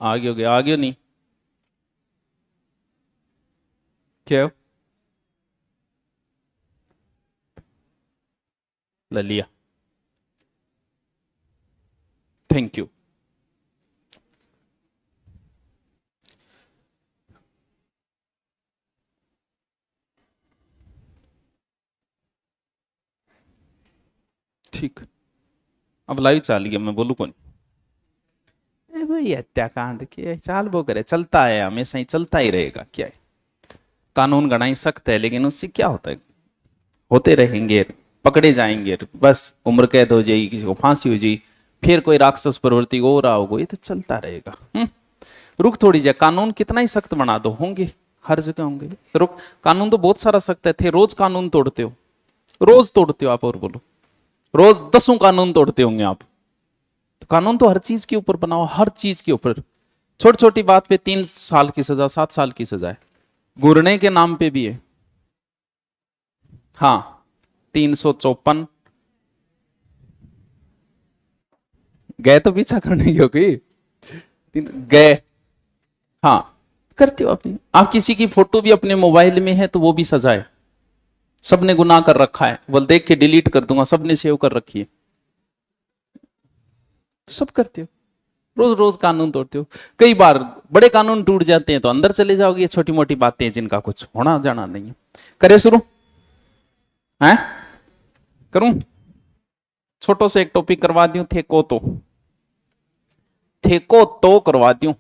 आगे हो गया, आगे नहीं क्या ले लिया। Thank you. ठीक, अब लाइव चाल गया, मैं बोलू कौन भाई हत्याकांड की चाल वो करे, चलता है हमेशा ही, चलता ही रहेगा। क्या है, कानून घना ही सख्त है, लेकिन उससे क्या होता है, होते रहेंगे, पकड़े जाएंगे, बस उम्र कैद हो जाएगी, किसी को फांसी हो जाएगी, फिर कोई राक्षस प्रवृत्ति हो रहा होगा, ये तो चलता रहेगा। रुक थोड़ी जा, कानून कितना ही सख्त बना दो, होंगे हर जगह होंगे। रुक, कानून तो बहुत सारा सख्त है, थे रोज कानून तोड़ते हो, रोज तोड़ते हो आप, और बोलो रोज 10 कानून तोड़ते होंगे आप। तो कानून तो हर चीज के ऊपर बनाओ, हर चीज के ऊपर। छोटी छोटी बात पे 3 साल की सजा, 7 साल की सजा है। गुरने के नाम पे भी है। हाँ, 354 गए तो पीछा करने क्योंकि गए। हाँ, करते हो अपनी, आप किसी की फोटो भी अपने मोबाइल में है तो वो भी सजा है। सबने गुनाह कर रखा है, बोल देख के डिलीट कर दूंगा, सबने सेव कर रखी है, सब करते हो। रोज रोज कानून तोड़ते हो। कई बार बड़े कानून टूट जाते हैं तो अंदर चले जाओगे, ये छोटी मोटी बातें हैं जिनका कुछ होना जाना नहीं है। करे शुरू है, करूं? छोटो से एक टॉपिक करवा दूं, थे को तो करवा दूं,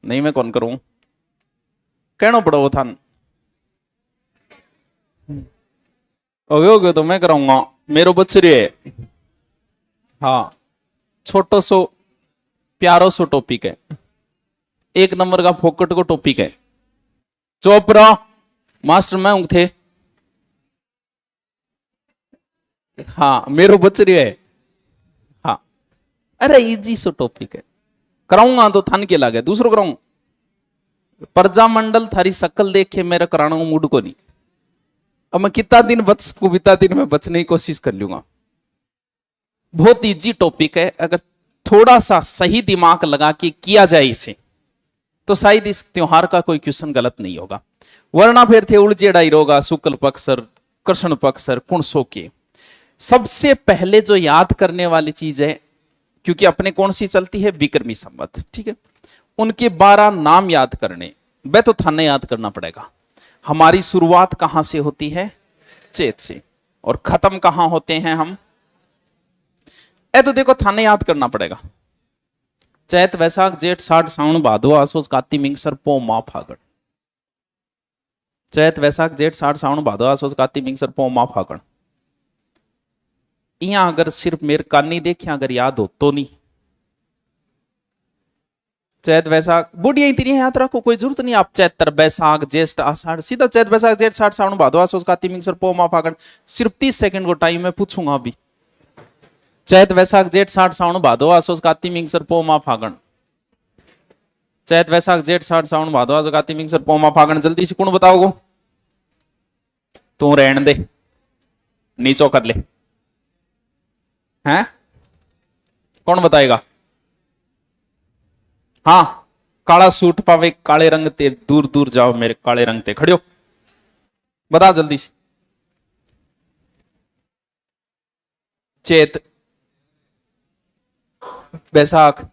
नहीं मैं कौन करूं, कहना पड़ो था। ओगे तो मैं कराऊंगा, मेरो बच्चे है। हाँ, छोटो सो प्यारो सो टॉपिक है, 1 नंबर का फोकट को टॉपिक है। चोपरा मास्टर मैं हूं थे। हाँ, मेरो बच रही है। हाँ, अरे इजी सो टॉपिक है, कराऊंगा तो थान के लागे, दूसरो कराऊं। प्रजामंडल थारी शक्ल देख के मेरा कराना मूड को नहीं। अब मैं कितना दिन बच को, बिता दिन में बचने की कोशिश कर लूंगा। बहुत इजी टॉपिक है, अगर थोड़ा सा सही दिमाग लगा के किया जाए इसे, तो शायद इस त्योहार का कोई क्वेश्चन गलत नहीं होगा। वरना फिर थे उलझेड़ा ही रोगा, शुक्ल पक्षर, कृष्ण पक्षर, कुणसो के। सबसे पहले जो याद करने वाली चीज है, क्योंकि अपने कौन सी चलती है, विक्रमी संवत, ठीक है, उनके 12 नाम याद करने, वह तो थाने याद करना पड़ेगा। हमारी शुरुआत कहां से होती है, चैत से, और खत्म कहां होते हैं हम, ए तो देखो थाने याद करना पड़ेगा। चैत वैशाख जेठ साठ सावन भादो आसोज कार्तिक मिंगसर पो माह फागण। चैत वैशाख जेठ साठ सावन भादो आसोज कार्तिक मिंगसर पो माह फागण। यहां अगर सिर्फ मेरे कान नहीं देखे, अगर याद हो तो नहीं। चैत वैशाख बुढ़िया इतनी याद रखो, कोई जरूरत नहीं आप चैत्र बैसाख ज्येष्ठ आषाढ़, सीधा चैत वैशाख जेठ साठ सावन भादो आसोज कार्तिक मिंगसर पो माह फागण। सिर्फ 30 सेकंड को टाइम मैं पूछूंगा अभी। चैत वैशाख जेठ साठ सावन भादो आसोज कार्तिक मिंगसर पो माह फागण। चैत वैशाख जेठ साठ सावन भादो आसोज कार्तिक मिंगसर पो माह फागण। जल्दी से कौन बताओगे? तू रहने दे, नीचो कर ले। हैं, कौन बताएगा? हाँ, काला सूट पावे काले रंग ते, दूर दूर जाओ मेरे काले रंग ते, खड़े हो, बता जल्दी से। चैत बैसाख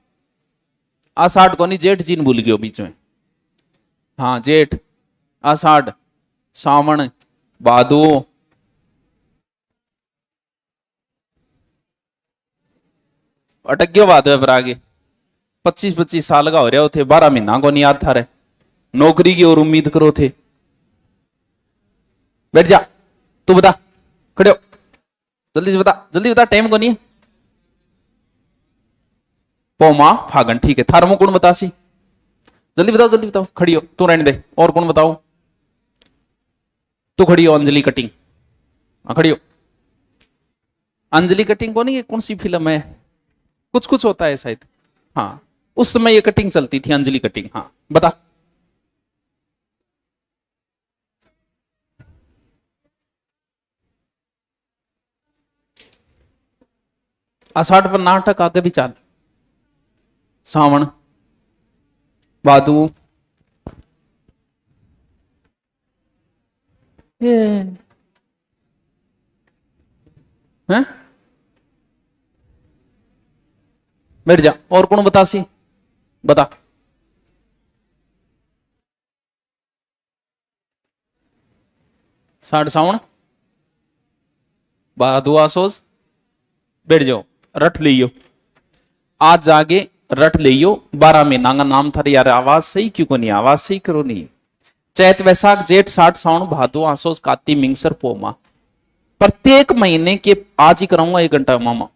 आषाढ़ को नहीं, जेठ जीन भूल गयो बीच में। हाँ, जेठ आषाढ़ सावन भादो, अटक गयो भादो पर आगे। 25-25 साल का हो रहे हो थे, 12 महीना को नहीं याद था रहे, नौकरी की और उम्मीद करो थे। बैठ जा, तू बता, खड़े हो, जल्दी से बता, जल्दी बता, टाइम को नहीं है। पौमा फागण, ठीक है, थारमो कौन बता सी, जल्दी बताओ, जल्दी बताओ, खड़ी हो, तू रहने दे, और कौन बताओ? तू खड़ी हो, अंजलि कटिंग, खड़ी हो। अंजलि कटिंग को नहीं, ये कौन सी फिल्म है, कुछ कुछ होता है शायद। हाँ, उस समय ये कटिंग चलती थी, अंजलि कटिंग। हाँ, बता। आषाढ़ पर नाटक आगे भी चाल, सावन भादु, ये हैं, बैठ जा। और कौन बता सी, बता। साठ साउन, भादु, आसोज, बैठ जाओ, रट लियो। आज जागे रट लियो। 12 महीना का नाम था यार। आवाज सही क्यों को नहीं, आवाज सही करो नहीं। चैत वैशाख जेठ साठ साउन भादो आसोज काती मिंगसर पोमा। प्रत्येक महीने के, आज ही कराऊंगा 1 घंटा मामा।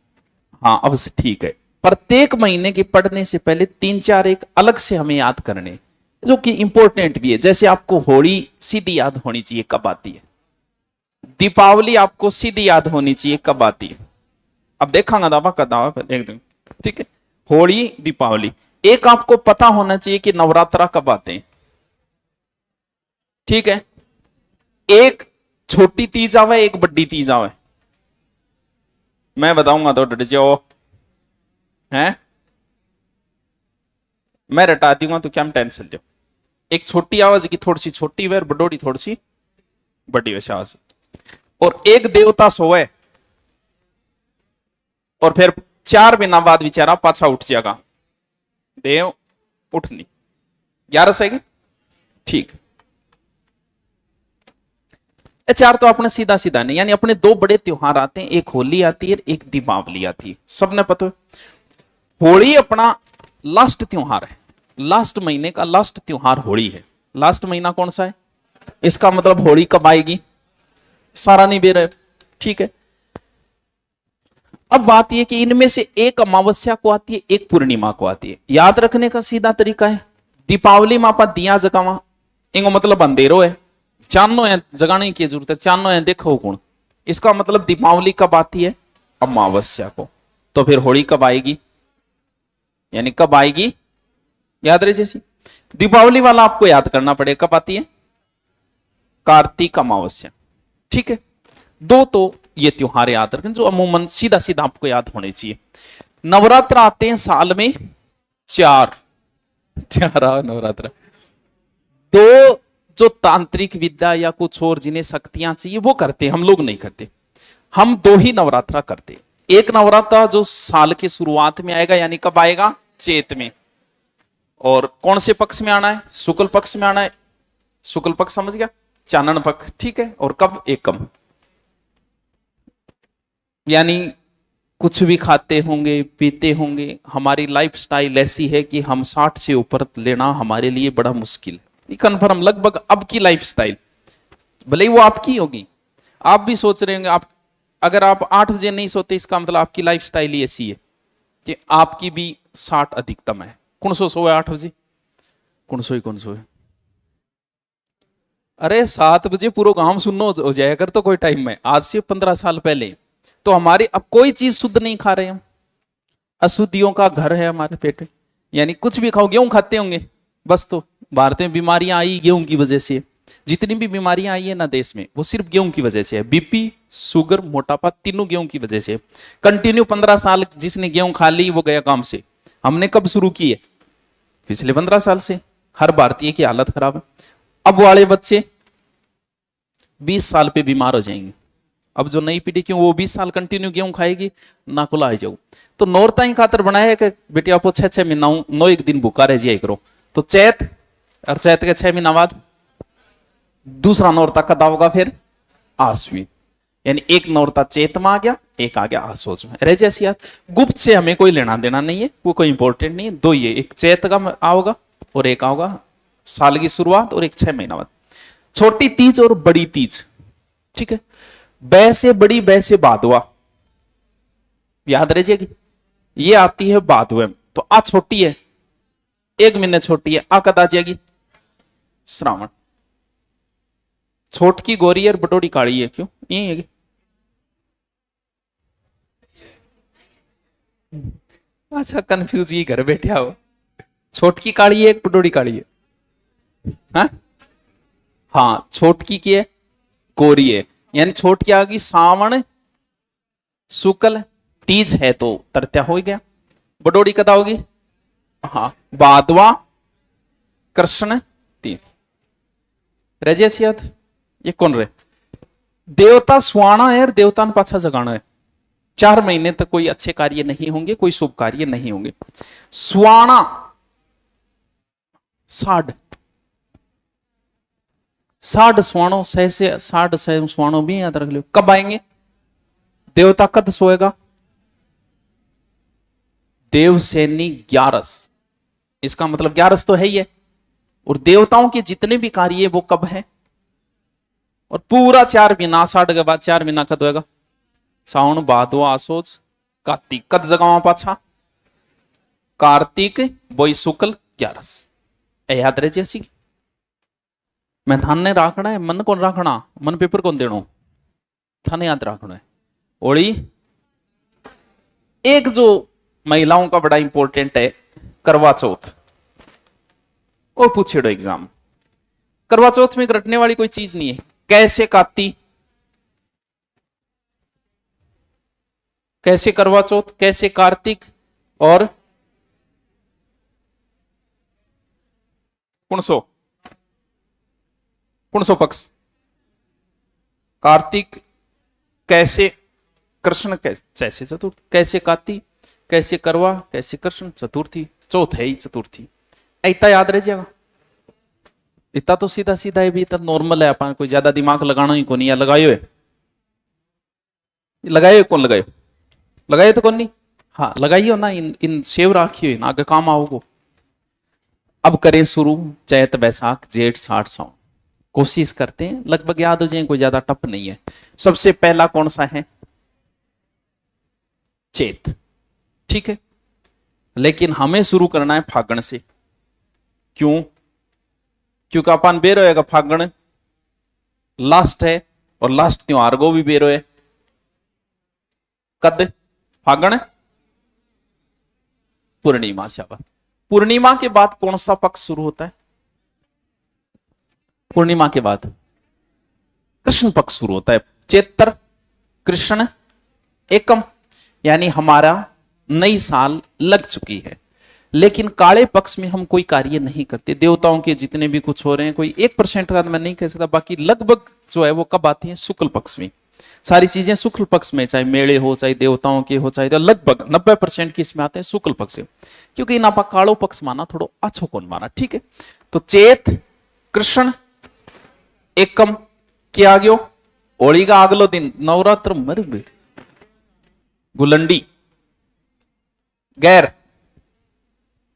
हाँ अब से ठीक है। प्रत्येक महीने के पढ़ने से पहले 3-4 एक अलग से हमें याद करने, जो कि इंपॉर्टेंट भी है। जैसे आपको होली सीधी याद होनी चाहिए कब आती है, दीपावली आपको सीधी याद होनी चाहिए कब आती है। अब देखांगा दावा का दावा एक दिन, ठीक है। होली दीपावली, एक आपको पता होना चाहिए कि नवरात्रा कब आते हैं, ठीक है। एक छोटी तीज आवे, एक बड़ी तीज आवे। मैं बताऊंगा तो डर जाओ हैं, मैं रटा दूंगा तो क्या टेंशन लो। एक छोटी आवाज की थोड़ी सी छोटी वे, बडोड़ी थोड़ी सी बड़ी वैसे आवाज। और एक देवता सोए और फिर 4 महीना बाद बेचारा पाछा उठ जाएगा। देव उठ नहीं, 11 से ठीक। 4 तो अपने सीधा सीधा नहीं, यानी अपने 2 बड़े त्योहार आते हैं, एक होली आती है, एक दीपावली आती है। सबने पता है होली अपना लास्ट त्योहार है, लास्ट महीने का लास्ट त्योहार होली है। लास्ट महीना कौन सा है, इसका मतलब होली कब आएगी, सारा नहीं बेर है, ठीक है। अब बात यह कि इनमें से एक अमावस्या को आती है, एक पूर्णिमा को आती है। याद रखने का सीधा तरीका है, दीपावली में आप दिया जगावा, इनको मतलब अंधेरो है, चानो है, जगाने की जरूरत है, चानो है देखो कौन। इसका मतलब दीपावली कब आती है, अमावस्या को। तो फिर होली कब आएगी, यानी कब आएगी, याद रहे। जैसी दीपावली वाला आपको याद करना पड़ेगा, कब आती है, कार्तिक अमावस्या, ठीक है। 2 तो ये त्योहार याद रखें जो अमूमन सीधा सीधा आपको याद होने चाहिए। नवरात्र आते हैं साल में 4 नवरात्र। 2 जो तांत्रिक विद्या या कुछ और जिन्हें शक्तियां चाहिए वो करते, हम लोग नहीं करते। हम 2 ही नवरात्रा करते। एक नवरात्रा जो साल के शुरुआत में आएगा, यानी कब आएगा, चैत में। और कौन से पक्ष में आना है, शुक्ल पक्ष में आना है। शुक्ल पक्ष समझ गया, चानन पक्ष, ठीक है। और कब, एकम। यानी कुछ भी खाते होंगे पीते होंगे, हमारी लाइफस्टाइल ऐसी है कि हम 60 से ऊपर लेना हमारे लिए बड़ा मुश्किल है। कन्फर्म लगभग अब की लाइफस्टाइल, भले ही वो आपकी होगी, आप भी सोच रहे होंगे। आप अगर आप 8 बजे नहीं सोते, इसका मतलब आपकी लाइफस्टाइल ही ऐसी है कि आपकी भी 60 अधिकतम है। कौन सो सोए 8 बजे, कौन सोए। अरे 7 बजे पूरा गांव सुनना हो जाए अगर तो कोई टाइम में, आज से 15 साल पहले। तो हमारी अब कोई चीज शुद्ध नहीं खा रहे हम, अशुद्धियों का घर है हमारे पेट में। यानी कुछ भी खाओ, गेहूं खाते होंगे बस। तो भारत में बीमारियां आई गेहूं की वजह से। जितनी भी बीमारियां आई है ना देश में, वो सिर्फ गेहूं की वजह से है। बीपी, शुगर, मोटापा, तीनों गेहूं की वजह से। कंटिन्यू 15 साल जिसने गेहूं खा ली वो गया काम से। हमने कब शुरू की है, पिछले 15 साल से। हर भारतीय की हालत खराब है। अब वाले बच्चे 20 साल पे बीमार हो जाएंगे। अब जो नई पीढ़ी क्यों, वो 20 साल कंटिन्यू गेहूं खाएगी, ना खुला आ जाओ। तो नौरता ही खातर बनाया है कि बेटी आपको 6-6 महीना 9 एक दिन भूखा रह जाए करो। तो चैत, और चैत के 6 महीना बाद दूसरा नौरता कदा होगा, फिर आश्विन। यानी एक नौरता चैत में आ गया, एक आ गया आसोज में। रह जैसी याद, गुप्त से हमें कोई लेना देना नहीं है, वो कोई इंपॉर्टेंट नहीं है। 2 ये, एक चैत का आओगा और एक आओगा साल की शुरुआत, और एक 6 महीना बाद। छोटी तीज और बड़ी तीज, ठीक है। बै से बड़ी, बै से बादवा, याद रह जाएगी। ये आती है बादवे में। तो आ छोटी है, 1 महीने छोटी है। आ कद आ जाएगी, श्रावण। छोट की गोरी और बटोड़ी काली है, क्यों यही है? अच्छा कंफ्यूज ये घर बैठे हो। छोटकी काली है, एक बटोड़ी काली है। हाँ हाँ, छोटकी की है, गोरी है। यानी छोटकी आ गई सावण शुक्ल, तीज है तो तृतीया हो गया। बडोड़ी कदा होगी, हाँ बादवा कृष्ण 3 रह जैसी याद। ये कौन रहे? देवता सुहाना है और देवता ने पाछा जगाना है। 4 महीने तक कोई अच्छे कार्य नहीं होंगे, कोई शुभ कार्य नहीं होंगे। सुहाना 60 सुहानो सह से 60 सुहानो भी याद रख लो। कब आएंगे? देवता कद सोएगा? देवसेनी 11। इसका मतलब 11 तो है ही है। और देवताओं के जितने भी कार्य वो कब है? और पूरा 4 महीना, 60 के बाद 4 महीना कद होएगा? सावन भादो आसोज कार्तिक। कद जगह पाछा? कार्तिक वही शुक्ल 11। याद रहे जैसी मैं थाने राखना है। मन कौन राखना? मन पेपर कौन देना? थाने याद रखना है। ओड़ी एक जो महिलाओं का बड़ा इंपॉर्टेंट है, करवा चौथ। और पूछेड़ो एग्जाम, करवा चौथ में रटने वाली कोई चीज नहीं है। कैसे काती, कैसे करवा चौथ, कैसे कार्तिक और कुणसो पक्ष। कार्तिक कैसे कृष्ण, कैसे चतुर्थ, कैसे काती, कैसे करवा, कैसे कृष्ण, चतुर्थी। चौथ है ही चतुर्थी। इतना याद रह जाएगा। इतना तो सीधा सीधा है भी, इतना नॉर्मल है। अपन कोई ज्यादा दिमाग लगाना ही कौन। या लगायो है? लगायो कौन? लगायो लगायो तो कौन नहीं। हाँ लगाइयो ना। इन सेव राखियो ना, आगे काम आओगे। अब करें शुरू। चैत बैसाख जेठ साठ सावन। कोशिश करते हैं लगभग याद हो जाए, कोई ज्यादा टफ नहीं है। सबसे पहला कौन सा है? चैत। ठीक है, लेकिन हमें शुरू करना है फागण से। क्यों? क्योंकि अपन बेरो है फागण लास्ट है, और लास्ट त्योहार को भी बेरो है। कद? फागण पूर्णिमा से। पूर्णिमा के बाद कौन सा पक्ष शुरू होता है? पूर्णिमा के बाद कृष्ण पक्ष शुरू होता है। चैत्र कृष्ण एकम, यानी हमारा नई साल लग चुकी है। लेकिन काले पक्ष में हम कोई कार्य नहीं करते। देवताओं के जितने भी कुछ हो रहे हैं, कोई 1% का मैं नहीं कह सकता, बाकी लगभग जो है वो कब आती है? शुक्ल पक्ष में। सारी चीजें शुक्ल पक्ष में, चाहे मेले हो, चाहे देवताओं के हो, चाहे तो लगभग 90% की इसमें आते हैं शुक्ल पक्ष से। क्योंकि इन आपा कालो पक्ष माना थोड़ो अच्छो कौन माना। ठीक है, तो चैत कृष्ण एकम के आ गयो। होली का अगलो दिन नवरात्र मर गए। गुलंडी गैर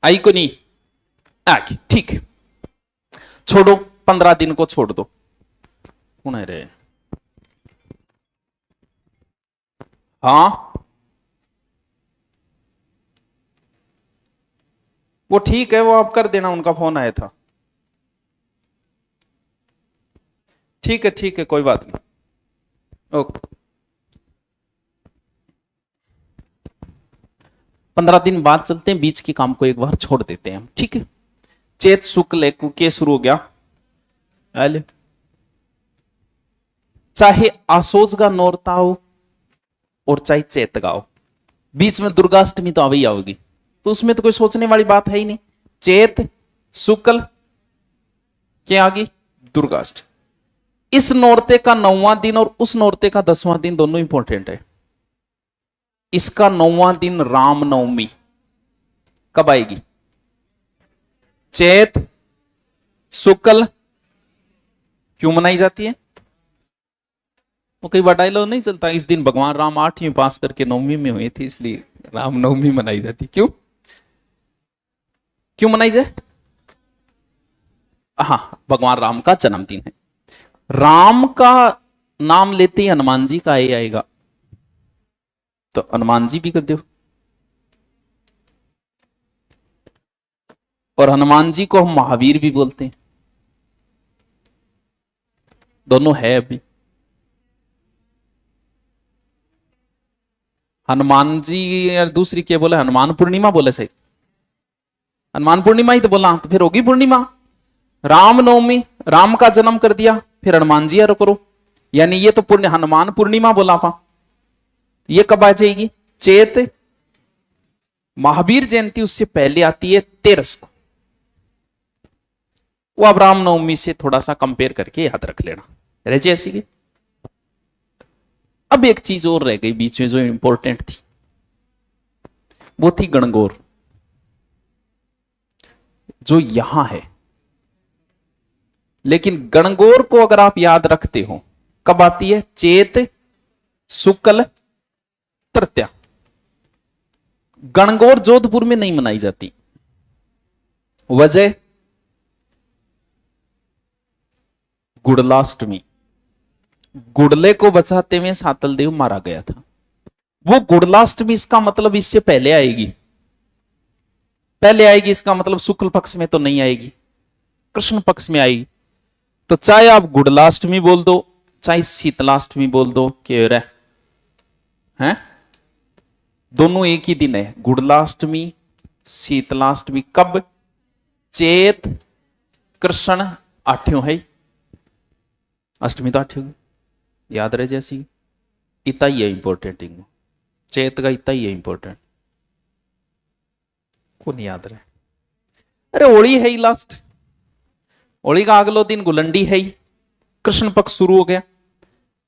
आई को नहीं आगे। ठीक है, छोड़ो 15 दिन को छोड़ दो। कौन है रे? हाँ वो ठीक है, वो आप कर देना, उनका फोन आया था। ठीक है कोई बात नहीं। ओके, 15 दिन बाद चलते हैं। बीच के काम को एक बार छोड़ देते हैं हम। ठीक है, चैत शुक्ल के शुरू हो गया। चाहे आसोज का नौरता हो और चाहे चैत का हो, बीच में दुर्गाष्टमी तो अभी आओगी, तो उसमें तो कोई सोचने वाली बात है ही नहीं। चैत शुक्ल क्या आ गई? दुर्गाष्टमी। इस नौरते का 9वां दिन और उस नौरते का 10वां दिन दोनों इंपॉर्टेंट है। इसका 9वां दिन रामनवमी कब आएगी? चैत शुक्ल। क्यों मनाई जाती है? वो कई बार डायलॉग नहीं चलता, इस दिन भगवान राम 8वीं पास करके 9वीं में हुई थी, इसलिए रामनवमी मनाई जाती। क्यों क्यों मनाई जाए? हाँ, भगवान राम का जन्मदिन है। राम का नाम लेते ही हनुमान जी का ये आएगा, तो हनुमान जी भी कर दो। और हनुमान जी को हम महावीर भी बोलते हैं। दोनों है अभी। हनुमान जी और दूसरी क्या बोले? हनुमान पूर्णिमा बोले सही। हनुमान पूर्णिमा ही तो बोला, तो फिर होगी पूर्णिमा। रामनवमी, राम का जन्म कर दिया, फिर हनुमान जी करो, यानी ये तो पुण्य हनुमान पूर्णिमा बोला पा। ये कब आ जाएगी? चैत। महावीर जयंती उससे पहले आती है 13 को। वो आप रामनवमी से थोड़ा सा कंपेयर करके याद रख लेना, रह जाए ऐसी की। अब एक चीज और रह गई बीच में जो इंपॉर्टेंट थी, वो थी गणगौर, जो यहां है। लेकिन गणगौर को अगर आप याद रखते हो, कब आती है? चेत शुक्ल तृतीया। गणगौर जोधपुर में नहीं मनाई जाती, वजह गुड़लाष्टमी। गुड़ले को बचाते हुए सातल देव मारा गया था। वो गुड़लाष्टमी, इसका मतलब इससे पहले आएगी, पहले आएगी, इसका मतलब शुक्ल पक्ष में तो नहीं आएगी, कृष्ण पक्ष में आएगी। तो चाहे आप गुड़लाष्टमी बोल दो, चाहे शीतलाष्टमी बोल दो, क्या है, दोनों एक ही दिन है। गुड़लाष्टमी, शीतलाष्टमी कब? चेत कृष्ण आठ्यों है, अष्टमी तो आठ्यों याद रहे जैसी। इतना ही है इंपॉर्टेंट, चेत का इतना ही है इंपॉर्टेंट, को नहीं याद रहे। अरे होली है ही लास्ट, होली का अगलो दिन गुलंडी है ही, कृष्ण पक्ष शुरू हो गया।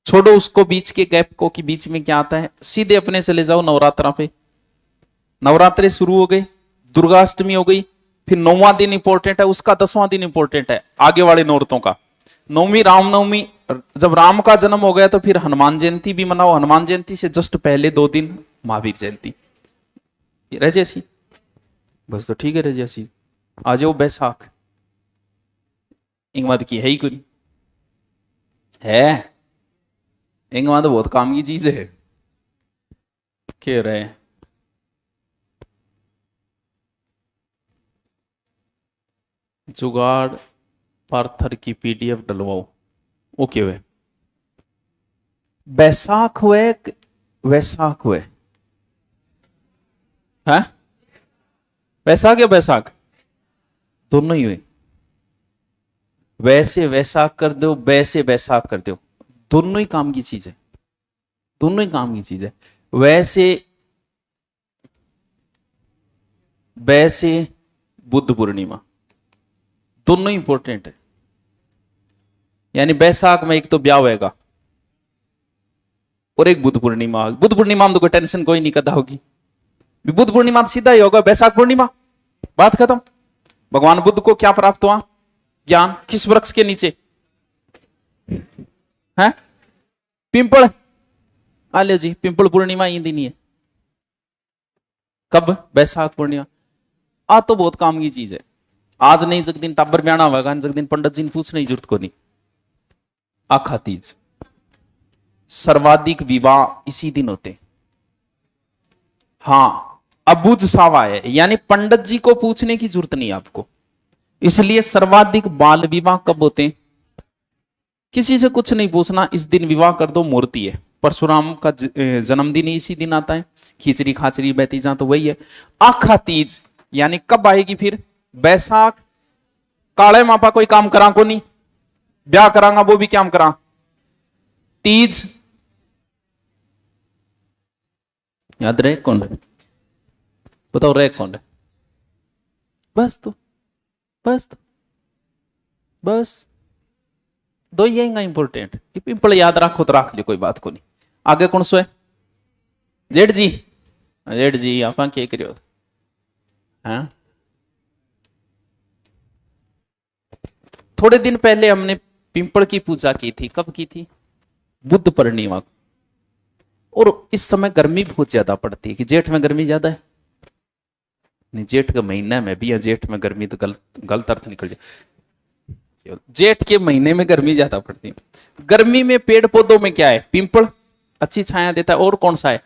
छोड़ो उसको बीच के गैप को कि बीच में क्या आता है, सीधे अपने चले जाओ नवरात्रा पे। नवरात्रे शुरू हो गए, दुर्गाष्टमी हो गई, फिर 9वां दिन इंपॉर्टेंट है, उसका 10वां दिन इंपॉर्टेंट है आगे वाले नौरतों का। नवमी रामनवमी, जब राम का जन्म हो गया तो फिर हनुमान जयंती भी मनाओ, हनुमान जयंती से जस्ट पहले 2 दिन महावीर जयंती। रह जैसी बस, तो ठीक है रह जैसी। आ जाओ बैसाख, इंगमद की है ही कोई है, इंगमद तो बहुत काम की चीज है। कह रहे जुगाड़ पार्थर की पीडीएफ डलवाओ, ओके वे बैसाख हुए, वैसाख हुए है, वैसाख या बैसाख दोनों ही हुए। वैसे वैसाख कर दो, वैसे बैसाख कर दो, दोनों ही काम की चीज है, दोनों ही काम की चीज है। वैसे बुद्ध पूर्णिमा, दोनों इंपॉर्टेंट है। यानी बैसाख में एक तो ब्याह होगा और एक बुद्ध पूर्णिमा। बुद्ध पूर्णिमा में तो कोई टेंशन कोई नहीं करता होगी, बुद्ध पूर्णिमा तो सीधा ही होगा, बैसाख पूर्णिमा बात खत्म। भगवान बुद्ध को क्या प्राप्त हुआ? ज्ञान। किस वृक्ष के नीचे है? पिंपल। आले जी, पिंपल पूर्णिमा ही दिन है, कब? बैसाख पूर्णिमा। आ तो बहुत काम की चीज है, आज नहीं जग दिन टाबर ब्याना होगा, जग दिन पंडित जी ने पूछने की जरूरत को नहीं। आखा तीज, सर्वाधिक विवाह इसी दिन होते। हाँ, अबुझ सावा है, यानी पंडित जी को पूछने की जरूरत नहीं आपको। इसलिए सर्वाधिक बाल विवाह कब होते हैं? किसी से कुछ नहीं पूछना, इस दिन विवाह कर दो, मूर्ति है। परशुराम का जन्मदिन इसी दिन आता है, खिचड़ी खाचड़ी बैतीजा तो वही है। आखा तीज यानी कब आएगी फिर? बैसाख। काले मापा कोई काम करा को नहीं, ब्याह करांगा वो भी क्या करा? तीज याद रहे कौन है? बताओ रहे कौन है? बस तो बस दो ही है इंपॉर्टेंट। पिंपल याद रखो तो रख लियो, कोई बात को नहीं। आगे कौन सो है? जेठ जी, जेठ जी आप क्या करियो? हाँ, थोड़े दिन पहले हमने पिंपल की पूजा की थी। कब की थी? बुद्ध पूर्णिमा। और इस समय गर्मी बहुत ज्यादा पड़ती है। कि जेठ में गर्मी ज्यादा है? नहीं, जेठ के महीने में भी है, जेठ में गर्मी तो गलत अर्थ निकल जाए। जेठ के महीने में गर्मी ज्यादा पड़ती है। गर्मी में पेड़ पौधों में क्या है? पिंपल अच्छी छाया देता है। और कौन सा है?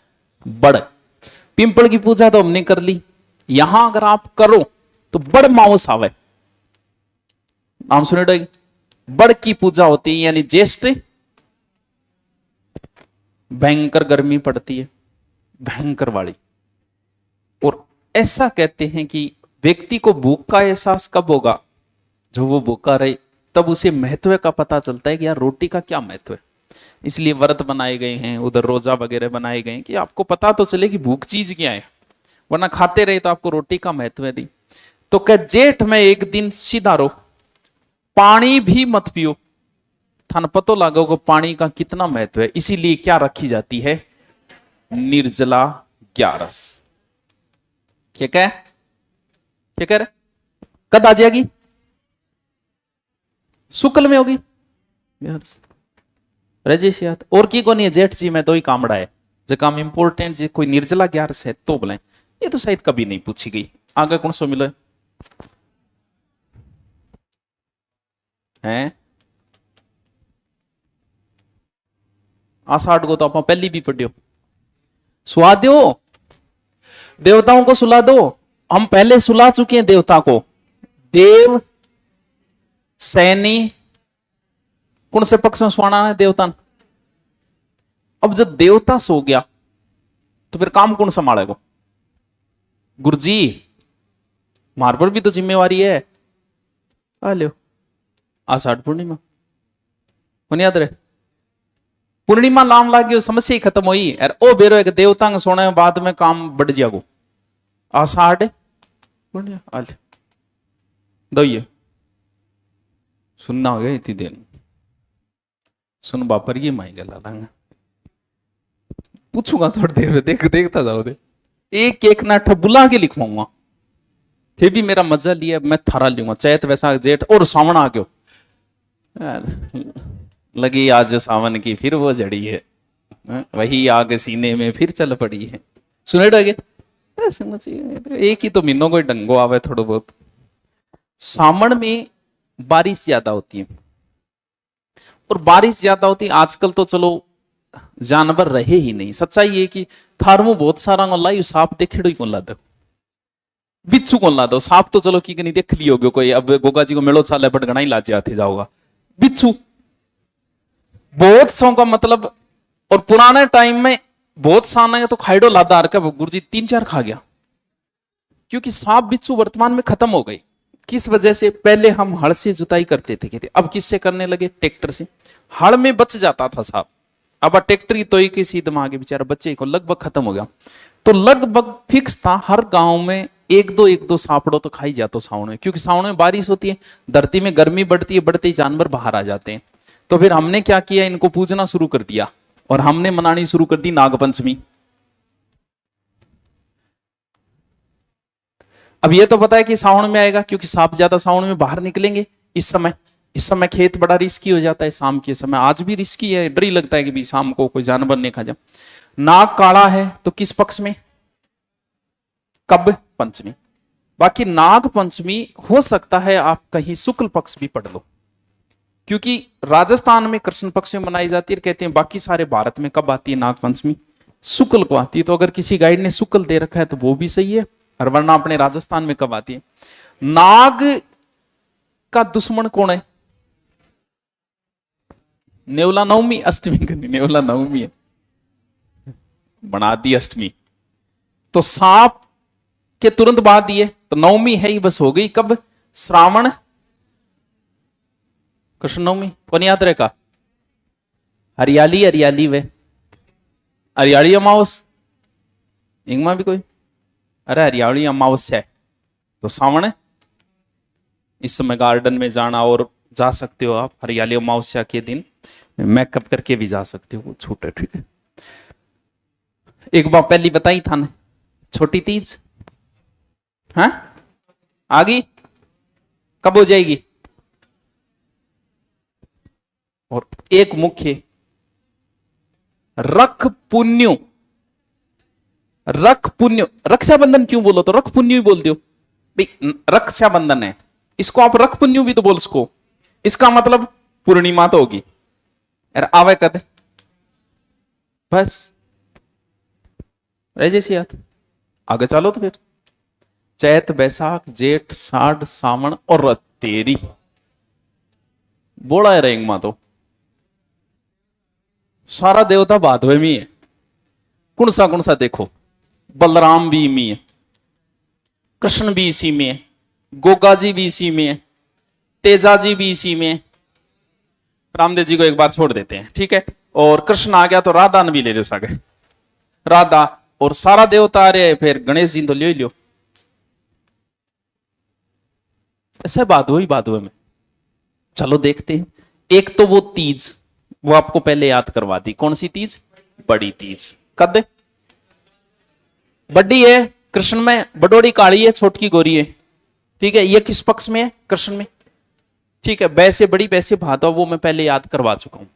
बड़। पिंपल की पूजा तो हमने कर ली। यहां अगर आप करो तो बड़ माउस आवे, नाम सुने डोगी? बड़ की पूजा होती है, यानी ज्येष्ठ भयंकर गर्मी पड़ती है, भयंकर वाली। और ऐसा कहते हैं कि व्यक्ति को भूख का एहसास कब होगा? जो वो भूखा रहे, तब उसे महत्व का पता चलता है कि यार रोटी का क्या महत्व है। इसलिए व्रत बनाए गए हैं, उधर रोजा वगैरह बनाए गए हैं कि आपको पता तो चले कि भूख चीज क्या है, वरना खाते रहे तो आपको रोटी का महत्व है नहीं। तो क्या जेठ में एक दिन सीधा रो, पानी भी मत पियो। थान पतो लागोगे पानी का कितना महत्व है, इसीलिए क्या रखी जाती है, निर्जला ग्यारस। ठीक है, ठीक है। कद आ जाएगी, शुक्ल में होगी रजिश याद, और की को नहीं है, जेठ जी में तो ही कामड़ा है जो काम इंपोर्टेंट जी, कोई निर्जला ग्यारस है तो बोले, ये तो शायद कभी नहीं पूछी गई। आगे कौन सो मिले हैं, आषाढ़ को तो आप पहली भी पढ़ियो, सुला दो देवताओं को, सुला दो। हम पहले सुला चुके हैं देवता को, देव सैनी कौन से पक्ष में सुना है देवता ने। अब जब देवता सो गया तो फिर काम कौन संभालेगा, गुरुजी मार पर भी तो जिम्मेवारी है। आ लो आषाढ़ पूर्णिमा कौन याद रहे, पूर्णिमा नाम लागे समस्या ही खत्म हुई। और ओ बेरो एक देवता के सोने बाद में काम बढ़ जागो, आषाढ़ पूर्णिमा आल दइए सुनना हो गया इतनी दिन, सुन बापर ये माई गला लंगा पूछूंगा थोड़ी देर में, देखता जाओ दे, एक एक ना बुला के लिखवाऊंगा, थे भी मेरा मजा लिया, मैं थारा लूंगा। चैत वैसाख जेठ और सावन आ गयो, लगी आज सावन की फिर वो जड़ी है, वही आग सीने में फिर चल पड़ी है। सुने डगे एक ही तो महीनों कोई डंगो आवे थोड़ा बहुत। सावन में बारिश ज्यादा होती है, और बारिश ज्यादा होती है आजकल तो चलो जानवर रहे ही नहीं। सच्चाई ये कि थारमो बहुत सारा लाई सांप देखेड़ो ही कौन ला दो, बिच्छू कौन ला दो, सांप तो चलो की नहीं देख लियो कोई, अब गोगा जी को मेलो चाल बट गणा ही ला जाते जाओगा, बिच्छू बहुत सौ का मतलब। और पुराने टाइम में बहुत साना तो खाइडो लादार का गुरुजी 3-4 खा गया, क्योंकि सांप बिच्छू वर्तमान में खत्म हो गई। किस वजह से, पहले हम हल से जुताई करते थे, कहते अब किससे करने लगे, ट्रैक्टर से। हल में बच जाता था सांप, अब ट्रैक्टर ही तो ही किसी दिमाग बेचारा बच्चे को लगभग खत्म हो गया। तो लगभग फिक्स था हर गांव में एक दो सांपड़ो तो खाई जातो सावन में, क्योंकि सावन में बारिश होती है, धरती में गर्मी बढ़ती है, बढ़ते ही जानवर बाहर आ जाते हैं। तो फिर हमने क्या किया, इनको पूजना शुरू कर दिया और हमने मनानी शुरू कर दी नागपंचमी। अब ये तो पता है कि सावन में आएगा, क्योंकि सांप ज्यादा सावन में बाहर निकलेंगे। इस समय खेत बड़ा रिस्की हो जाता है, शाम के समय आज भी रिस्की है, डर ही लगता है कि भी शाम को कोई जानवर नहीं खा जाए। नाग काला है तो किस पक्ष में, कब, पंचमी। बाकी नाग पंचमी हो सकता है आप कहीं शुक्ल पक्ष भी पढ़ लो, क्योंकि राजस्थान में कृष्ण पक्ष में मनाई जाती है, कहते हैं बाकी सारे भारत में कब आती है नाग पंचमी, शुक्ल को आती है। तो अगर किसी गाइड ने शुक्ल दे रखा है तो वो भी सही है, और वरना अपने राजस्थान में कब आती है। नाग का दुश्मन कौन है, नेवला नवमी, अष्टमी करनी, नेवला नवमी है, बना दी अष्टमी। तो सांप के तुरंत बाद दिए तो नवमी है ही, बस हो गई कब, श्रावण कृष्ण नवमी। कौन याद रहेगा, हरियाली वे हरियाली अमावस, इंगमा भी कोई, अरे हरियाली अमावस्या है तो सावन है। इस समय गार्डन में जाना, और जा सकते हो आप हरियाली अमावस्या के दिन मेकअप करके भी जा सकते हो, छूट है, ठीक है। एक बार पहली बताई था ना, छोटी तीज, हाँ आ गई, कब हो जाएगी। और एक मुख्य रख पुण्य, रक्षाबंधन क्यों बोलो तो रख पुण्य ही बोल दो भाई, रक्षाबंधन है, इसको आप रख पुण्य भी तो बोल सको। इसका मतलब पूर्णिमा तो होगी, यार आवे कद, बस रह जैसी याद। आगे चलो तो फिर चैत बैसाख जेठ साढ़ सावन और तेरी बोला है रेंगमा, तो सारा देवता भादवे में है। कौन सा देखो, बलराम भी इसी में है, कृष्ण भी इसी में है, गोगा जी भी इसी में है, तेजा जी भी इसी में है। रामदेव जी को एक बार छोड़ देते हैं, ठीक है। और कृष्ण आ गया तो राधा ने भी ले लो सागे, राधा और सारा देवता आ रहे, फिर गणेश जी तो ले लियो। ऐसे बात हुई बात में चलो देखते हैं। एक तो वो तीज, वो आपको पहले याद करवा दी। कौन सी तीज? बड़ी तीज। कद बड़ी है कृष्ण में, बडोड़ी काली है, छोटकी गोरी है। ठीक है, ये किस पक्ष में है? कृष्ण में। ठीक है, वैसे बड़ी वैसे भादव, वो मैं पहले याद करवा चुका हूं।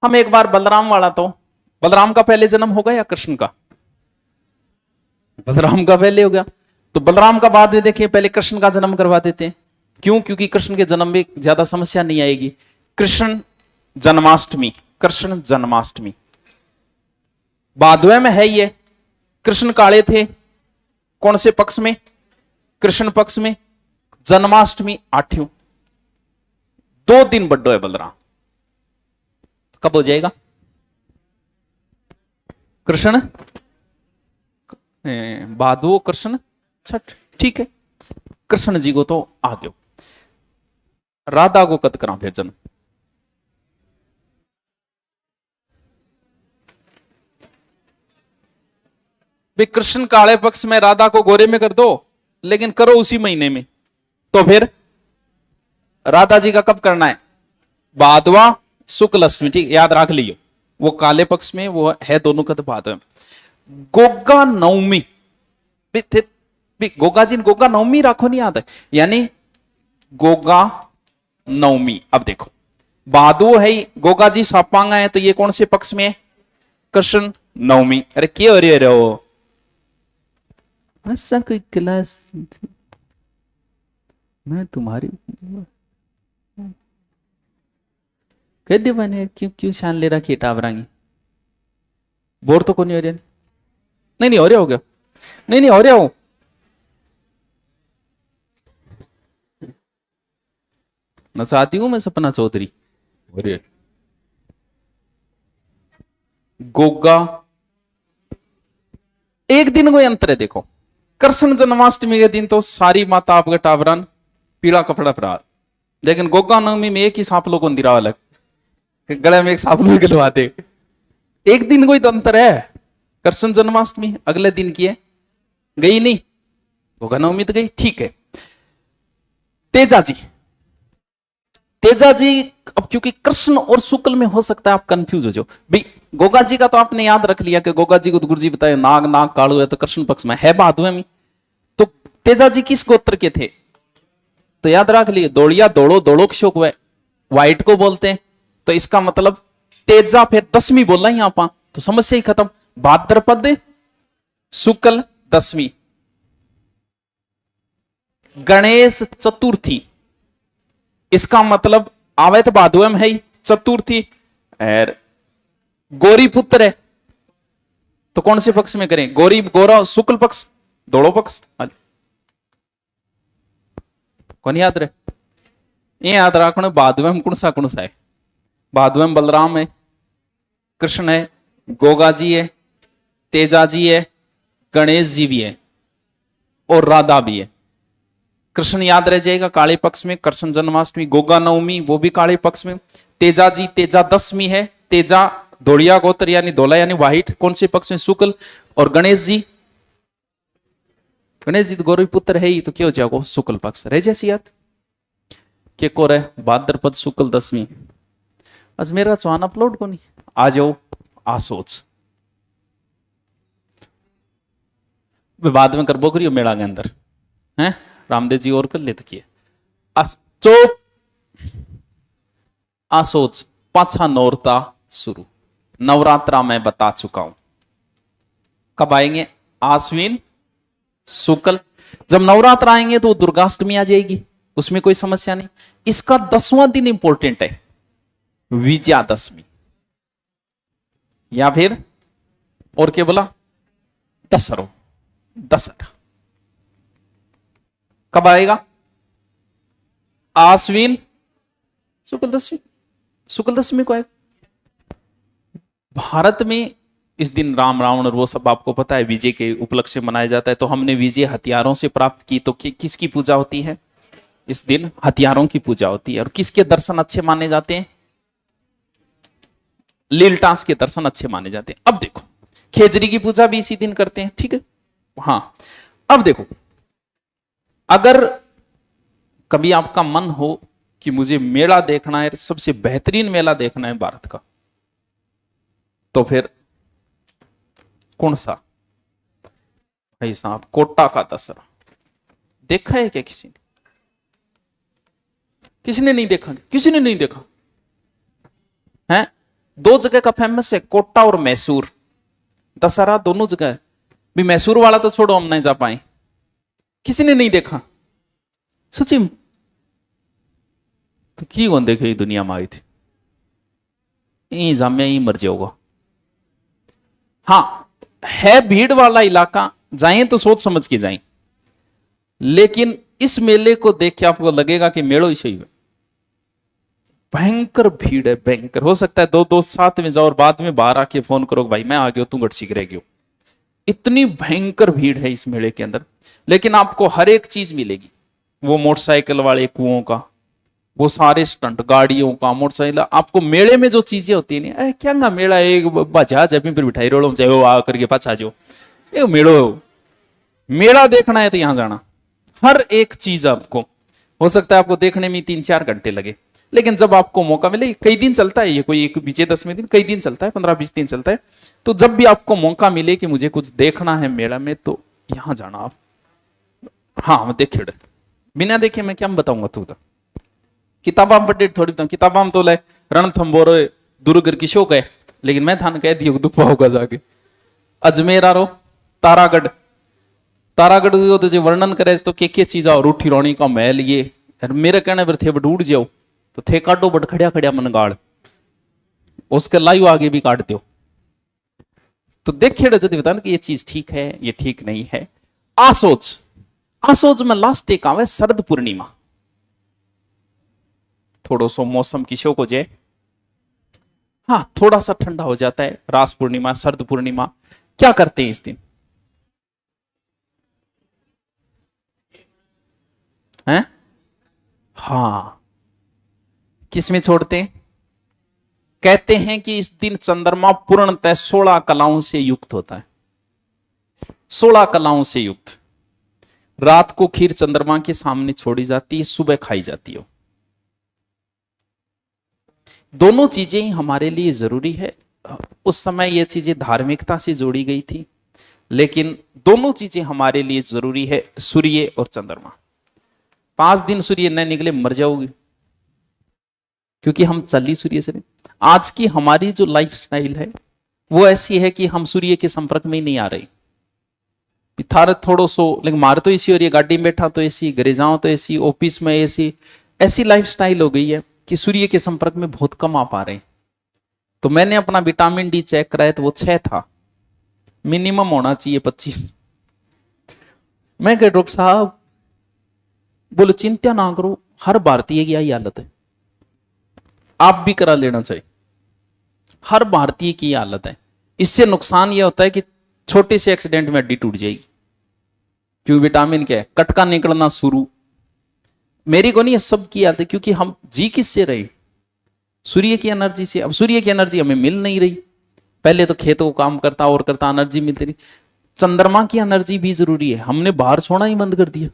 हम एक बार बलराम वाला, तो बलराम का पहले जन्म होगा या कृष्ण का? बलराम का पहले हो गया, तो बलराम का बाद में देखिए, पहले कृष्ण का जन्म करवा देते हैं। क्यों? क्योंकि कृष्ण के जन्म में ज्यादा समस्या नहीं आएगी। कृष्ण जन्माष्टमी, कृष्ण जन्माष्टमी भादवे में है। ये कृष्ण काले थे, कौन से पक्ष में? कृष्ण पक्ष में। जन्माष्टमी 8, 2 दिन बड्डो है बलराम। कब हो जाएगा? कृष्ण भादो, कृष्ण छठ। ठीक है, कृष्ण जी को तो आ गयो। राधा को कद करा फिर जन्म? भाई कृष्ण काले पक्ष में, राधा को गोरे में कर दो, लेकिन करो उसी महीने में। तो फिर राधा जी का कब करना है? भादवा शुक्ल अष्टमी। ठीक, याद रख लियो, वो काले पक्ष में वो है, दोनों का तो भादव। गोगा नवमी, गोगा जी गोगा नवमी राखो, नहीं याद है? यानी गोगा नवमी। अब देखो, भादो है, गोगा जी सापांगा है, तो ये कौन से पक्ष में है? कृष्ण नवमी। अरे क्या हो रहे हो? ऐसा कोई क्लास मैं तुम्हारी कह दे मैंने, क्यों क्यों शान ले रखी टावरांगी? बोर तो कौन हो रहा? नहीं नहीं हो रहा, हो गया। नहीं नहीं हो रहा हो, नचाती हूं मैं सपना चौधरी। अरे गोगा एक दिन कोई अंतर है। देखो, कृष्ण जन्माष्टमी के दिन तो सारी माता आपके टावरन पीला कपड़ा पहरा, लेकिन गोगा नवमी में एक ही सांपलों को दिरा अलग, गले में एक सांपलों गलवाते। एक दिन कोई तो अंतर है। कृष्ण जन्माष्टमी अगले दिन की है, गई नहीं, गोगा नवमी तो गई। ठीक है, तेजा जी, तेजा जी, अब क्योंकि कृष्ण और शुक्ल में हो सकता है आप कंफ्यूज हो जाओ। भाई गोगा जी का तो आपने याद रख लिया कि गोगा जी को तो गुरु जी बताए नाग नाग कालू है, तो कृष्ण पक्ष में है भादवे में। तो तेजा जी किस गोत्र के थे? तो याद रख लिए, दौड़िया दौड़ो दौड़ो शोक व्हाइट को बोलते हैं। तो इसका मतलब तेजा फिर 10वीं बोला यहां पा, तो समस्या ही खत्म। भाद्रपद शुक्ल 10वीं, गणेश चतुर्थी, इसका मतलब आवे तो भादवे में है ही चतुर्थी। और गौरी पुत्र है, तो कौन से पक्ष में करें? गौरी गौरा शुक्ल पक्ष, दोनों पक्ष। कौन याद रहे? ये याद रखना, भादवे में कौन सा है? भादवे में बलराम है, कृष्ण है, गोगा जी है, तेजा जी है, गणेश जी भी है, और राधा भी है। कृष्ण याद रह जाएगा काले पक्ष में, कृष्ण जन्माष्टमी। गोगा नवमी वो भी काले पक्ष में। तेजा जी, तेजा 10वीं है, तेजा धोड़िया गोत्र यानी धोला यानी व्हाइट, कौन से पक्ष में? शुक्ल। और गणेश जी, गणेश जी तो गौरव पुत्र है ही, तो क्या हो जाएगा? शुक्ल पक्ष रह जैसी याद के को रहे भाद्रपद शुक्ल 10वीं। आज मेरा चौहान अपलोड को नहीं, आ जाओ आ सोच बाद में कर बोकरी मेला के अंदर है। रामदेव जी और कर ले तो किए चुप। आ सोच पाछा नौरता शुरू, नवरात्रा मैं बता चुका हूं कब आएंगे? आश्विन शुक्ल। जब नवरात्र आएंगे तो दुर्गाष्टमी आ जाएगी, उसमें कोई समस्या नहीं। इसका 10वां दिन इंपॉर्टेंट है, विजयादशमी, या फिर और क्या बोला? दशहरा। दशहरा कब आएगा? आश्विन शुक्ल 10वीं, शुक्ल 10वीं को आएगा। भारत में इस दिन राम रावण और वो सब आपको पता है विजय के उपलक्ष्य से मनाया जाता है। तो हमने विजय हथियारों से प्राप्त की, तो किसकी पूजा होती है इस दिन? हथियारों की पूजा होती है। और किसके दर्शन अच्छे माने जाते हैं? लीलटास के दर्शन अच्छे माने जाते हैं। अब देखो, खेजरी की पूजा भी इसी दिन करते हैं, ठीक है। हाँ, अब देखो, अगर कभी आपका मन हो कि मुझे मेला देखना है, सबसे बेहतरीन मेला देखना है भारत का, तो फिर कौन सा? भाई साहब, कोटा का दशहरा देखा है क्या किसी ने? किसी ने नहीं देखा? किसी ने नहीं देखा है? दो जगह का फेमस है, कोटा और मैसूर। दशहरा दोनों जगह है भी। मैसूर वाला तो छोड़ो, हम नहीं जा पाए। किसी ने नहीं देखा सच्ची में? तो की कौन देखे दुनिया में आई थी? यही जामिया ही मर जाओगा। हाँ, है भीड़ वाला इलाका, जाएं तो सोच समझ के जाएं। लेकिन इस मेले को देख के आपको लगेगा कि मेड़ो ही सही है। भयंकर भीड़ है, भयंकर। हो सकता है दो दोस्त साथ में जाओ और बाद में बाहर आके फोन करो, भाई मैं आ गया, तू गट सीख रह गयो। इतनी भयंकर भीड़ है इस मेले के अंदर। लेकिन आपको हर एक चीज मिलेगी। वो मोटरसाइकिल वाले कुओं का, वो सारे स्टंट गाड़ियों का, मोटरसाइकिल। आपको मेले में जो चीजें होती है ना, क्या ना मेला एक जहाज अभी फिर बिठाई रोड़ो चाहे आ करके पाछा जो ये मेड़ो। मेला देखना है तो यहां जाना। हर एक चीज आपको, हो सकता है आपको देखने में 3-4 घंटे लगे, लेकिन जब आपको मौका मिले, कई दिन चलता है ये, कोई एक विजयदशमी दिन, कई दिन चलता है, 15-20 दिन चलता है। तो जब भी आपको मौका मिले कि मुझे कुछ देखना है मेला में, तो यहां जाना आप। हाँ देखे, बिना देखे मैं क्या बताऊंगा? तू तो किताबा पढ़े थोड़ी बताऊं। किताबा तो ले रणथंबोर दुर्गर की शोक है, लेकिन मैं थान कह दियो दुपा होगा जाके अजमेर आ रो, तारागढ़। तारागढ़ तो जो वर्णन करे तो के चीज और रूठी रोनी का महल, ये मेरे कहने पर थे बट उड़ जाओ तो थे काटो बट खड़िया खड़िया मन गाड़, उसके लाइव आगे भी काट दो। तो देखे जब बता कि ये चीज ठीक है, ये ठीक नहीं है। आसोच, आसोच में लास्ट एक आवे शरद पूर्णिमा। थोड़ो सो मौसम की शोक हो जाए, हाँ थोड़ा सा ठंडा हो जाता है। रास पूर्णिमा, शरद पूर्णिमा, क्या करते हैं इस दिन? हैं? हाँ, किसमें छोड़ते हैं? कहते हैं कि इस दिन चंद्रमा पूर्णतः 16 कलाओं से युक्त होता है। 16 कलाओं से युक्त। रात को खीर चंद्रमा के सामने छोड़ी जाती है, सुबह खाई जाती है। दोनों चीजें ही हमारे लिए जरूरी है। उस समय ये चीजें धार्मिकता से जोड़ी गई थी, लेकिन दोनों चीजें हमारे लिए जरूरी है, सूर्य और चंद्रमा। 5 दिन सूर्य न निकले मर जाओगे, क्योंकि हम चली सूर्य से नहीं। आज की हमारी जो लाइफ स्टाइल है वो ऐसी है कि हम सूर्य के संपर्क में ही नहीं आ रहे। थार थोड़ो सो, लेकिन मार तो एसी हो रही है, गाड़ी में बैठा तो एसी, घरे जाओ तो एसी, ऑफिस में एसी, ऐसी लाइफ स्टाइल हो गई है कि सूर्य के संपर्क में बहुत कम आ पा रहे हैं। तो मैंने अपना विटामिन डी चेक कराया तो वो 6 था, मिनिमम होना चाहिए 25। मैं कह डॉक्टर साहब, बोलो चिंता ना करो, हर भारतीय की यही हालत है, आप भी करा लेना चाहिए। हर भारतीय की हालत है। इससे नुकसान यह होता है कि छोटे से एक्सीडेंट में हड्डी टूट जाएगी। क्यों? विटामिन क्या है, कटका निकलना शुरू। मेरी को नहीं है, सब की हालत है, क्योंकि हम जी किससे रहे? सूर्य की एनर्जी से। अब सूर्य की एनर्जी हमें मिल नहीं रही। पहले तो खेतों को काम करता और करता, एनर्जी मिलती रही। चंद्रमा की एनर्जी भी जरूरी है, हमने बाहर सोना ही बंद कर दिया।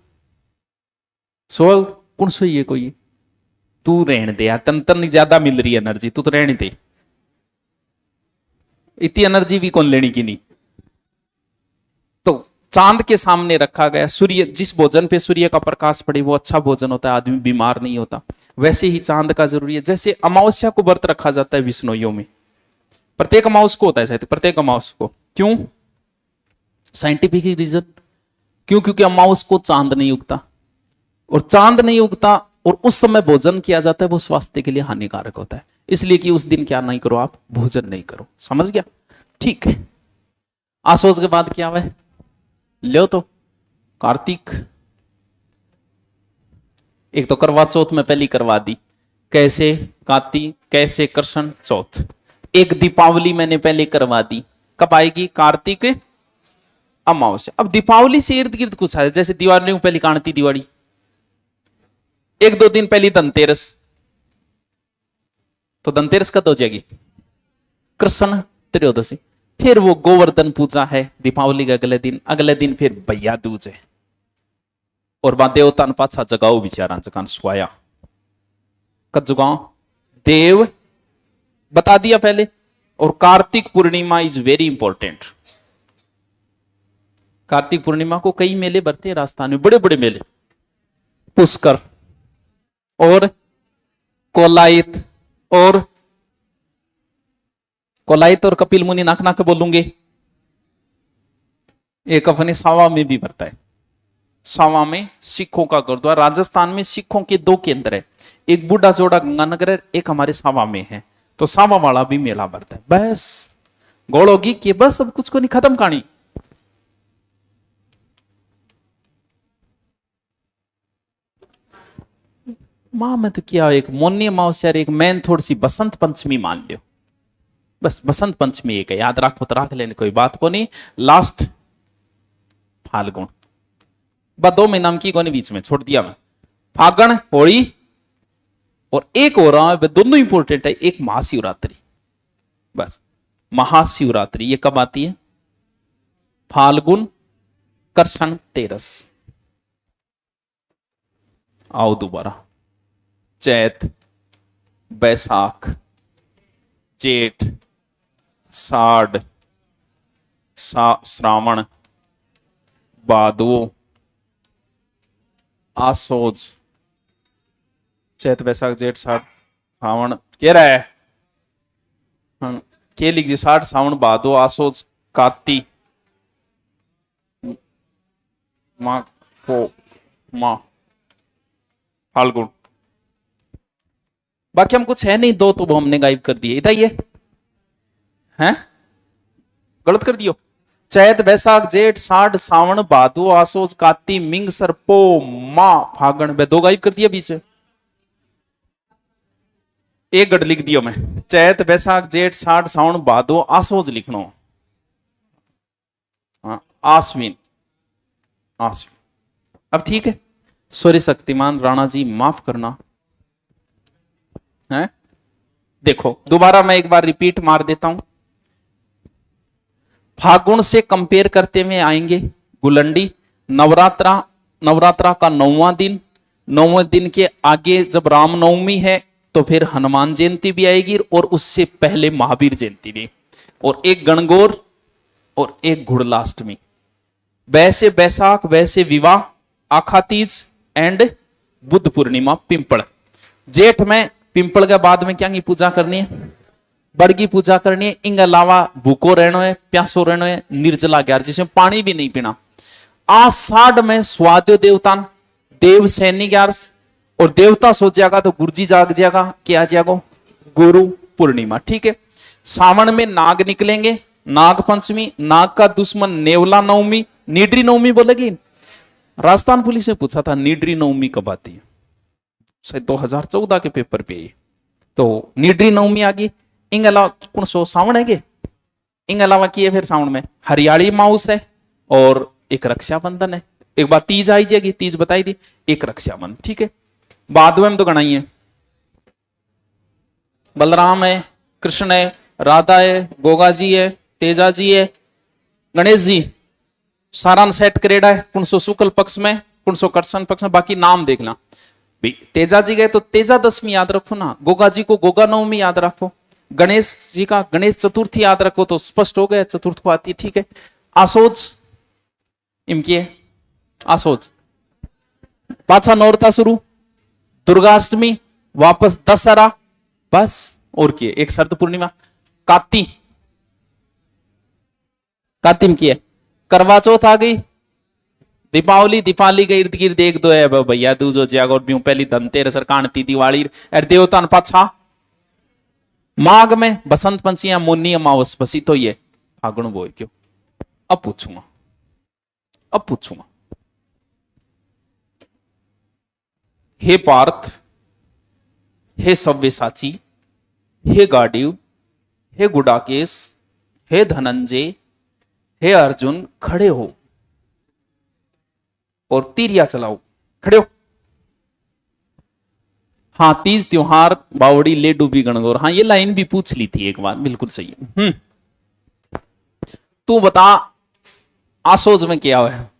सो कौन सही है कोई? तू रहने दे यार, तन ज्यादा मिल रही है एनर्जी, तू तो रहने दे। इतनी एनर्जी भी कौन लेनी की नहीं। तो चांद के सामने रखा गया। सूर्य, जिस भोजन पे सूर्य का प्रकाश पड़े वो अच्छा भोजन होता है, आदमी बीमार नहीं होता। वैसे ही चांद का जरूरी है। जैसे अमावस्या को व्रत रखा जाता है विष्णुइयों में, प्रत्येक अमावस को होता है शायद, प्रत्येक अमावस को। क्यों? Scientific reason. क्यों? क्योंकि अमावस को चांद नहीं उगता, और चांद नहीं उगता और उस समय भोजन किया जाता है, वो स्वास्थ्य के लिए हानिकारक होता है। इसलिए कि उस दिन क्या नहीं करो, आप भोजन नहीं करो। समझ गया? ठीक है। आसोज के बाद क्या है? लो तो कार्तिक। एक तो करवा चौथ में पहली करवा दी, कैसे कार्तिक, कैसे कृष्ण चौथ। एक दीपावली मैंने पहले करवा दी, कब आएगी? कार्तिक अमावस्या। अब दीपावली से इर्द गिर्द कुछ है, जैसे दिवाली में पहली कांति दिवाली, 1-2 दिन पहले धनतेरस। तो धनतेरस कब हो जाएगी? कृष्ण त्रयोदशी। फिर वो गोवर्धन पूजा है दीपावली के अगले दिन फिर भैया दूज है। और वहां देवता ने पाछा जगाओ बेचारा जकान सुआया। कज्जगांव, देव बता दिया पहले। और Kartik Purnima is very important. Kartik Purnima को कई मेले भरते हैं राजस्थान में, बड़े बड़े मेले, पुष्कर और कोलायत और कपिल मुनि, नाक नाक बोलूंगे। एक अपने सावा में भी भरता है। सावा में सिखों का गुरुद्वारा, राजस्थान में सिखों के 2 केंद्र है, एक बूढ़ा जोड़ा गंगानगर है, एक हमारे सावा में है। तो सावा वाला भी मेला भरता है। बस गोड़ होगी कि बस सब कुछ को नहीं, खत्म कहानी। मां में तो क्या, एक मोन्नी अमावस्या, एक मैन थोड़ी सी बसंत पंचमी मान लियो। बस बसंत पंचमी एक है, याद रखो तो रख लेने, कोई बात को नहीं। लास्ट फाल्गुन, बस 2 महीना की कोने बीच में छोड़ दिया मैं। फागण, होली, और एक हो रहा है, दोनों इंपोर्टेंट है, एक महाशिवरात्रि। बस महाशिवरात्रि ये कब आती है? फाल्गुन कृष्ण तेरस। आओ दोबारा, चैत, बैसाख, जेठ, साढ़, श्रावण, भादो, आसोज, चैत बैसाख जेठ साढ़ श्रावण, कह रहा है के लिख दी, साढ़ श्रावण भादो आसोज कार्तिक माँ को माँ फाल्गुन। बाकी हम कुछ है नहीं, 2 तो हमने गायब कर दिए, इतना ही है, गलत कर दियो। चैत बैसाख जेठ साढ़ सावन भादो आसोज काती मिंग सरपो माँ फागण, 2 गायब कर दिया बीच। एक गढ़ लिख दियो मैं, चैत बैसाख जेठ साढ़ सावन भादो आसोज लिखनो। आश्विन, आश्विन। अब ठीक है, सॉरी शक्तिमान राणा जी, माफ करना है। देखो दोबारा मैं एक बार रिपीट मार देता हूं। फागुन से कंपेयर करते हुए आएंगे गुलंडी, नवरात्रा का 9वां दिन, 9वें दिन के आगे जब रामनवमी है तो फिर हनुमान जयंती भी आएगी, और उससे पहले महावीर जयंती भी, और एक गणगौर और एक घुड़लाष्टमी। वैसे बैसाख, वैसे विवाह, आखा तीज एंड बुद्ध पूर्णिमा, पिंपल। जेठ में पिंपल के बाद में क्या की पूजा करनी है? बड़ की पूजा करनी है। इन अलावा भूखो रहना है, प्यासो रहना है, निर्जला 11 जिसमें पानी भी नहीं पीना। आषाढ़ में स्वाद्य देवता, देव सैनी 11, और देवता सो जाएगा तो गुरुजी जाग जाएगा, क्या जागो? गुरु पूर्णिमा। ठीक है। सावन में नाग निकलेंगे, नाग पंचमी, नाग का दुश्मन नेवला नवमी, नीडरी नवमी बोलेगी। राजस्थान पुलिस ने पूछा था नीडरी नवमी कब आती है, शायद 2014 के पेपर पे ये, तो नीडरी नवमी आ गई। इन अलावा कौन सो सावन है, इन अलावा किए फिर सावन में हरियाली माउस है, और एक रक्षाबंधन है। एक बार तीज आई जाएगी, तीज बताई दी, एक रक्षाबंधन। ठीक है। बाद में तो गणाई है, बलराम है, कृष्ण है, राधा है, गोगा जी है, तेजा जी है, गणेश जी, सारा सेट करेड़ा है। कौन सो शुक्ल पक्ष में, कौन सो कृष्ण पक्ष में, बाकी नाम देखना। तेजा जी गए तो तेजा दशमी याद रखो ना, गोगा जी को गोगा नवमी याद रखो, गणेश जी का गणेश चतुर्थी याद रखो, तो स्पष्ट हो गया चतुर्थ को आती है। ठीक है। आसोज इनकी है, आसोज पाछा नौरता शुरू, दुर्गाष्टमी, वापस दशहरा, बस। और की एक शरद पूर्णिमा, काती में की है, करवा चौथ आ गई, दीपावली के इर्द गिर्द 1-2 है भैया दूजो जागो, पहली धनतेरस, कांति, दिवाली, और देवतान पाछा। माघ में बसंत पंचमी, मुन्नी अमावस, बसी तो ये फागुन बोए क्यों। अब पूछूंगा, हे पार्थ, हे सव्यसाची, हे गांडीव, हे गुडाकेश, हे धनंजय, हे अर्जुन, खड़े हो और तीरिया चलाओ। खड़े हो। हाँ, तीज त्योहार, बावड़ी, ले डूबी गणगौर। हाँ, ये लाइन भी पूछ ली थी एक बार, बिल्कुल सही है। तू बता आसोज में क्या है,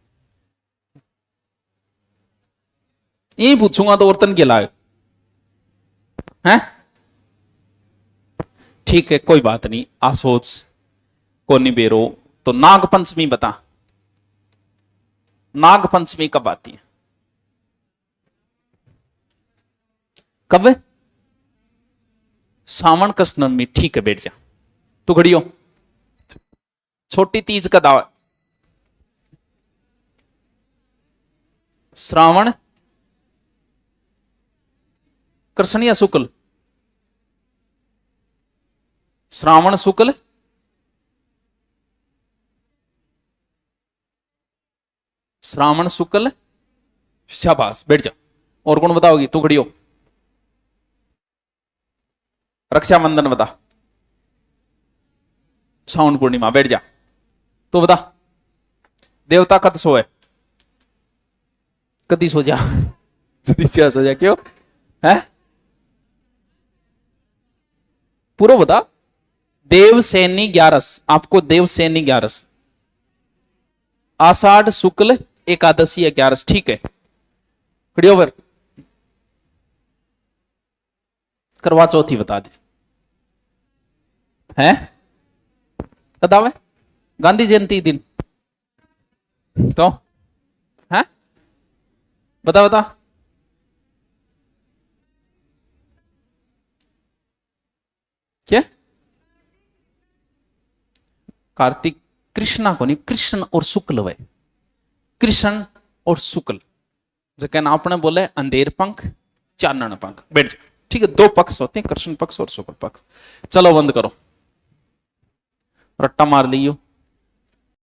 यही पूछूंगा तो औरतन के लाए। हैं? ठीक है, कोई बात नहीं, आसोच को नहीं बेरो। तो नाग पंचमी बता, नाग पंचमी कब आती है? कब? सावन कृष्ण में। ठीक है, बैठ जा तू, खड़ी हो। छोटी तीज का दावा, श्रावण कृष्ण या शुक्ल? श्रावण शुक्ल, श्रावण शुक्ल, शाबाश, बैठ जा। और कौन बताओगी? तू खड़ी हो। रक्षाबंधन बता, सावन पूर्णिमा, बैठ जा। तू बता, देवता कद सो है? कदी सो जा, सो जा, क्यों है? पूरा बता। देवसैनी 11, आपको देवसैनी 11, आषाढ़ शुक्ल एकादशी 11, ठीक है। खड़ी हो फिर। करवा चौथी बता दे है? कदावे गांधी जयंती दिन तो है? बता बता। क्या? कार्तिक कृष्णा को नहीं, कृष्ण और शुक्ल वे, कृष्ण और शुक्ल। जैसे आपने बोले अंधेर पंख चानन पंख, बैठ जा। ठीक है, दो पक्ष होते हैं, कृष्ण पक्ष और शुक्ल पक्ष। चलो बंद करो, रट्टा मार लियो।